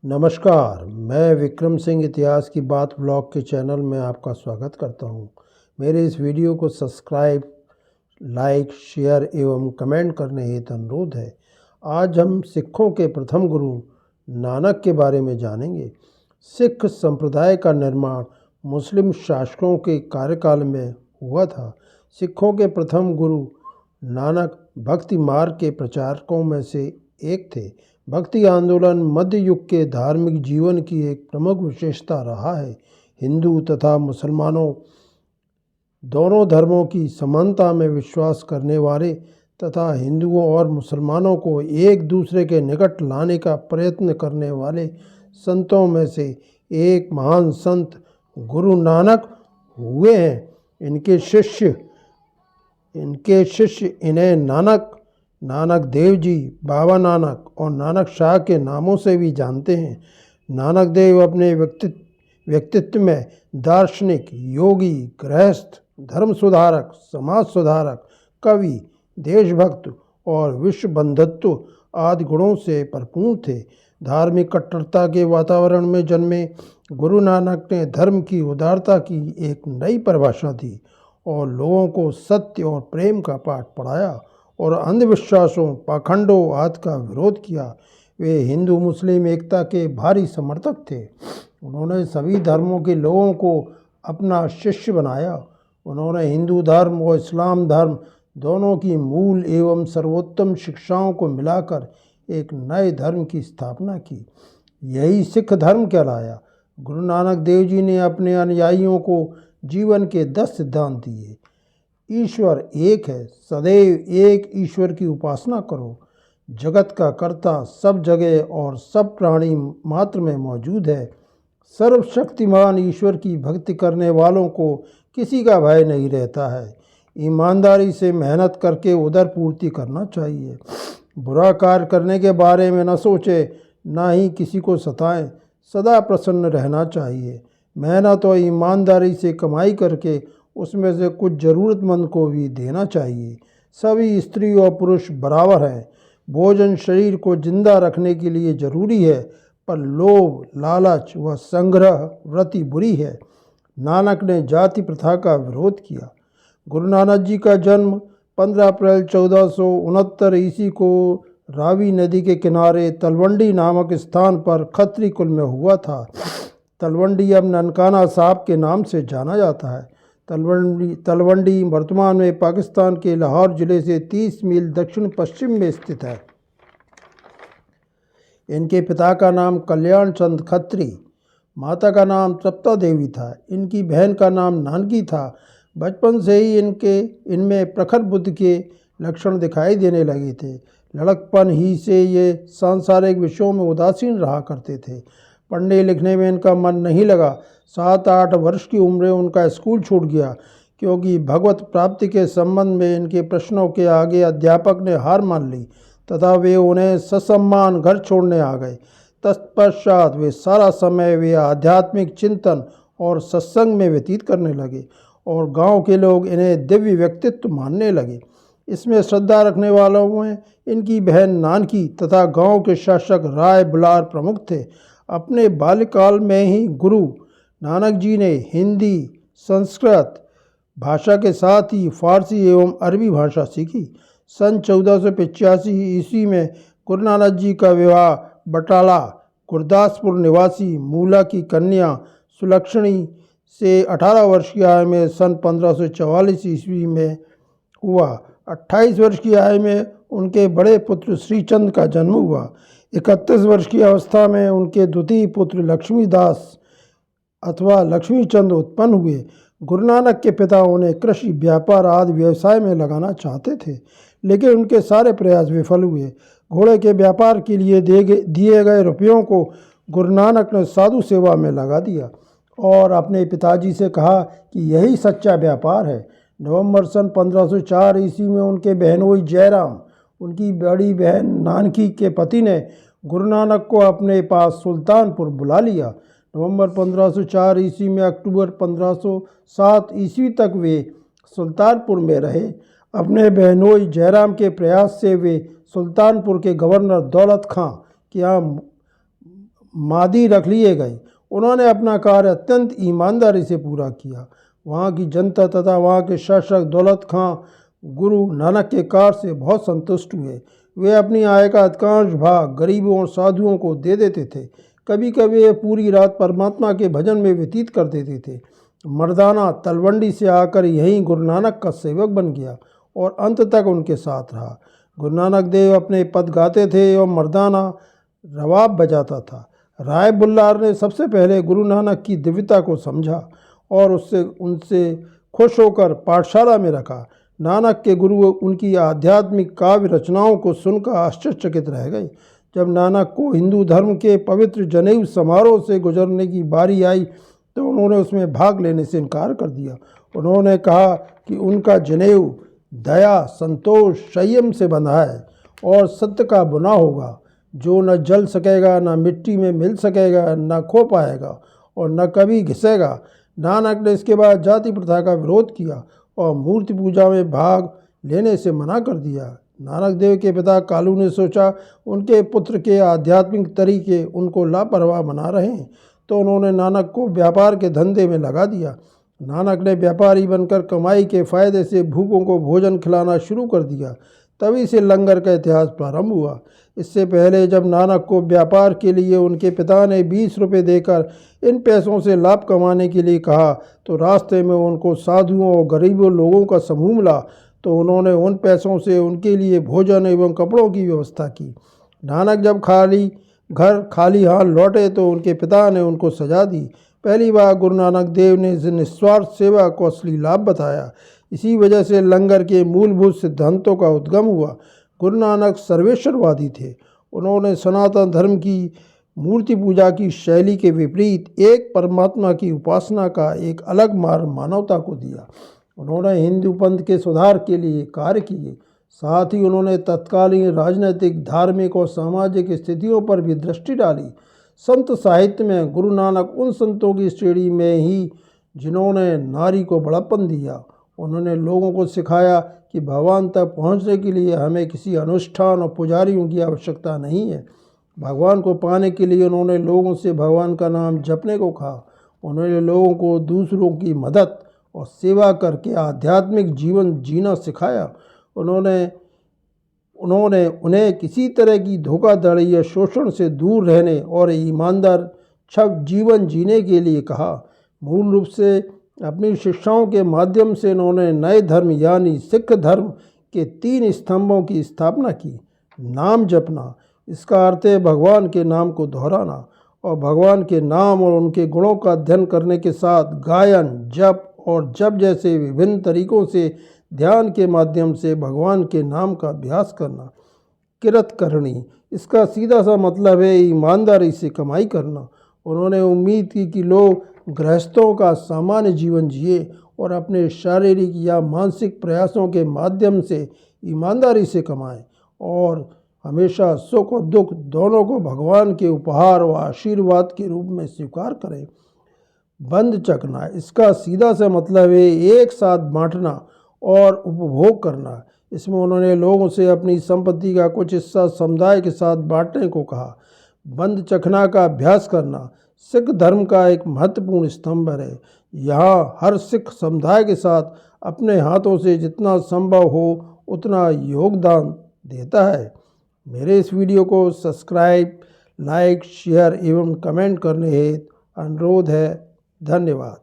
नमस्कार, मैं विक्रम सिंह इतिहास की बात ब्लॉग के चैनल में आपका स्वागत करता हूं। मेरे इस वीडियो को सब्सक्राइब, लाइक, शेयर एवं कमेंट करने हेतु अनुरोध है। आज हम सिखों के प्रथम गुरु नानक के बारे में जानेंगे। सिख संप्रदाय का निर्माण मुस्लिम शासकों के कार्यकाल में हुआ था। सिखों के प्रथम गुरु नानक भक्ति मार्ग के प्रचारकों में से एक थे। भक्ति आंदोलन मध्य युग के धार्मिक जीवन की एक प्रमुख विशेषता रहा है। हिंदू तथा मुसलमानों दोनों धर्मों की समानता में विश्वास करने वाले तथा हिंदुओं और मुसलमानों को एक दूसरे के निकट लाने का प्रयत्न करने वाले संतों में से एक महान संत गुरु नानक हुए हैं। इनके शिष्य इन्हें नानक देव जी, बाबा नानक और नानक शाह के नामों से भी जानते हैं। नानक देव अपने व्यक्तित्व में दार्शनिक, योगी, गृहस्थ, धर्म सुधारक, समाज सुधारक, कवि, देशभक्त और विश्व बंधुत्व आदि गुणों से भरपूर थे। धार्मिक कट्टरता के वातावरण में जन्मे गुरु नानक ने धर्म की उदारता की एक नई परिभाषा दी और लोगों को सत्य और प्रेम का पाठ पढ़ाया और अंधविश्वासों, पाखंडों आदि का विरोध किया। वे हिंदू मुस्लिम एकता के भारी समर्थक थे। उन्होंने सभी धर्मों के लोगों को अपना शिष्य बनाया। उन्होंने हिंदू धर्म और इस्लाम धर्म दोनों की मूल एवं सर्वोत्तम शिक्षाओं को मिलाकर एक नए धर्म की स्थापना की। यही सिख धर्म कहलाया। गुरु नानक देव जी ने अपने अनुयायियों को जीवन के 10 सिद्धांत दिए। ईश्वर एक है, सदैव एक ईश्वर की उपासना करो। जगत का कर्ता सब जगह और सब प्राणी मात्र में मौजूद है। सर्वशक्तिमान ईश्वर की भक्ति करने वालों को किसी का भय नहीं रहता है। ईमानदारी से मेहनत करके उदर पूर्ति करना चाहिए। बुरा कार्य करने के बारे में न सोचे, ना ही किसी को सताएं। सदा प्रसन्न रहना चाहिए। मेहनत और ईमानदारी से कमाई करके उसमें से कुछ ज़रूरतमंद को भी देना चाहिए। सभी स्त्री और पुरुष बराबर हैं। भोजन शरीर को जिंदा रखने के लिए जरूरी है, पर लोभ, लालच व संग्रह वृत्ति बुरी है। नानक ने जाति प्रथा का विरोध किया। गुरु नानक जी का जन्म 15 अप्रैल 1469 ईस्वी को रावी नदी के किनारे तलवंडी नामक स्थान पर खत्री कुल में हुआ था। तलवंडी अब ननकाना साहब के नाम से जाना जाता है। तलवंडी वर्तमान में पाकिस्तान के लाहौर जिले से 30 मील दक्षिण पश्चिम में स्थित है। इनके पिता का नाम कल्याण चंद खत्री, माता का नाम तृप्ता देवी था। इनकी बहन का नाम नानकी था। बचपन से ही इनमें प्रखर बुद्धि के लक्षण दिखाई देने लगे थे। लड़कपन ही से ये सांसारिक विषयों में उदासीन रहा करते थे। पढ़ने लिखने में इनका मन नहीं लगा। 7-8 वर्ष की उम्र में उनका स्कूल छूट गया, क्योंकि भगवत प्राप्ति के संबंध में इनके प्रश्नों के आगे अध्यापक ने हार मान ली तथा वे उन्हें ससम्मान घर छोड़ने आ गए। तत्पश्चात वे सारा समय वे आध्यात्मिक चिंतन और सत्संग में व्यतीत करने लगे और गांव के लोग इन्हें दिव्य व्यक्तित्व मानने लगे। इसमें श्रद्धा रखने वालों में इनकी बहन नानकी तथा गांव के शासक राय बुलार प्रमुख थे। अपने बाल्यकाल में ही गुरु नानक जी ने हिंदी, संस्कृत भाषा के साथ ही फारसी एवं अरबी भाषा सीखी। सन 1485 ईस्वी में गुरु नानक जी का विवाह बटाला, गुरदासपुर निवासी मूला की कन्या सुलक्षणी से 18 वर्ष की आयु में सन 1544 ईस्वी में हुआ। 28 वर्ष की आयु में उनके बड़े पुत्र श्रीचंद का जन्म हुआ। 31 वर्ष की अवस्था में उनके द्वितीय पुत्र लक्ष्मीदास अथवा लक्ष्मीचंद उत्पन्न हुए। गुरु नानक के पिता उन्हें कृषि, व्यापार आदि व्यवसाय में लगाना चाहते थे, लेकिन उनके सारे प्रयास विफल हुए। घोड़े के व्यापार के लिए दिए गए रुपयों को गुरु नानक ने साधु सेवा में लगा दिया और अपने पिताजी से कहा कि यही सच्चा व्यापार है। नवंबर सन 1504 ईस्वी में उनके बहनोई जयराम, उनकी बड़ी बहन नानकी के पति ने गुरु नानक को अपने पास सुल्तानपुर बुला लिया। नवंबर 1504 ईस्वी में अक्टूबर 1507 ईस्वी तक वे सुल्तानपुर में रहे। अपने बहनोई जयराम के प्रयास से वे सुल्तानपुर के गवर्नर दौलत खां के यहाँ मादी रख लिए गए। उन्होंने अपना कार्य अत्यंत ईमानदारी से पूरा किया। वहाँ की जनता तथा वहाँ के शासक दौलत खां गुरु नानक के कार्य से बहुत संतुष्ट हुए। वे अपनी आय का अधिकांश भाग गरीबों और साधुओं को दे देते थे। कभी कभी वे पूरी रात परमात्मा के भजन में व्यतीत कर देते थे। मर्दाना तलवंडी से आकर यहीं गुरु नानक का सेवक बन गया और अंत तक उनके साथ रहा। गुरु नानक देव अपने पद गाते थे और मर्दाना रवाब बजाता था। राय बुल्लार ने सबसे पहले गुरु नानक की दिव्यता को समझा और उनसे खुश होकर पाठशाला में रखा। नानक के गुरु उनकी आध्यात्मिक काव्य रचनाओं को सुनकर आश्चर्यचकित रह गए। जब नानक को हिंदू धर्म के पवित्र जनेऊ समारोह से गुजरने की बारी आई तो उन्होंने उसमें भाग लेने से इनकार कर दिया। उन्होंने कहा कि उनका जनेऊ दया, संतोष, संयम से बंधा है और सत्य का बुना होगा, जो न जल सकेगा, न मिट्टी में मिल सकेगा, न खो पाएगा और न कभी घिसेगा। नानक ने इसके बाद जाति प्रथा का विरोध किया और मूर्ति पूजा में भाग लेने से मना कर दिया। नानक देव के पिता कालू ने सोचा उनके पुत्र के आध्यात्मिक तरीके उनको लापरवाह बना रहे हैं, तो उन्होंने नानक को व्यापार के धंधे में लगा दिया। नानक ने व्यापारी बनकर कमाई के फायदे से भूखों को भोजन खिलाना शुरू कर दिया। तभी से लंगर का इतिहास प्रारंभ हुआ। इससे पहले जब नानक को व्यापार के लिए उनके पिता ने 20 रुपये देकर इन पैसों से लाभ कमाने के लिए कहा तो रास्ते में उनको साधुओं और गरीबों लोगों का समूह मिला, तो उन्होंने उन पैसों से उनके लिए भोजन एवं कपड़ों की व्यवस्था की। नानक जब खाली हाथ लौटे तो उनके पिता ने उनको सजा दी। पहली बार गुरु नानक देव ने इस निस्वार्थ सेवा को असली लाभ बताया। इसी वजह से लंगर के मूलभूत सिद्धांतों का उद्गम हुआ। गुरु नानक सर्वेश्वरवादी थे। उन्होंने सनातन धर्म की मूर्ति पूजा की शैली के विपरीत एक परमात्मा की उपासना का एक अलग मार्ग मानवता को दिया। उन्होंने हिंदू पंथ के सुधार के लिए कार्य किए। साथ ही उन्होंने तत्कालीन राजनीतिक, धार्मिक और सामाजिक स्थितियों पर भी दृष्टि डाली। संत साहित्य में गुरु नानक उन संतों की श्रेणी में ही जिन्होंने नारी को बड़प्पन दिया। उन्होंने लोगों को सिखाया कि भगवान तक पहुंचने के लिए हमें किसी अनुष्ठान और पुजारियों की आवश्यकता नहीं है। भगवान को पाने के लिए उन्होंने लोगों से भगवान का नाम जपने को कहा। उन्होंने लोगों को दूसरों की मदद और सेवा करके आध्यात्मिक जीवन जीना सिखाया। उन्हें किसी तरह की धोखाधड़ी या शोषण से दूर रहने और ईमानदार जीवन जीने के लिए कहा। मूल रूप से अपनी शिक्षाओं के माध्यम से उन्होंने नए धर्म यानी सिख धर्म के 3 स्तंभों की स्थापना की। नाम जपना, इसका अर्थ है भगवान के नाम को दोहराना और भगवान के नाम और उनके गुणों का अध्ययन करने के साथ गायन, जप और जप जैसे विभिन्न तरीकों से ध्यान के माध्यम से भगवान के नाम का अभ्यास करना। किरत करनी, इसका सीधा सा मतलब है ईमानदारी से कमाई करना। उन्होंने उम्मीद की कि लोग गृहस्थों का सामान्य जीवन जिए और अपने शारीरिक या मानसिक प्रयासों के माध्यम से ईमानदारी से कमाएं और हमेशा सुख और दुख दोनों को भगवान के उपहार व आशीर्वाद के रूप में स्वीकार करें। बंद चखना, इसका सीधा सा मतलब है एक साथ बांटना और उपभोग करना। इसमें उन्होंने लोगों से अपनी संपत्ति का कुछ हिस्सा समुदाय के साथ बांटने को कहा। बंद चखना का अभ्यास करना सिख धर्म का एक महत्वपूर्ण स्तंभ है। यहाँ हर सिख समुदाय के साथ अपने हाथों से जितना संभव हो उतना योगदान देता है। मेरे इस वीडियो को सब्सक्राइब, लाइक, शेयर एवं कमेंट करने हेतु अनुरोध है। धन्यवाद।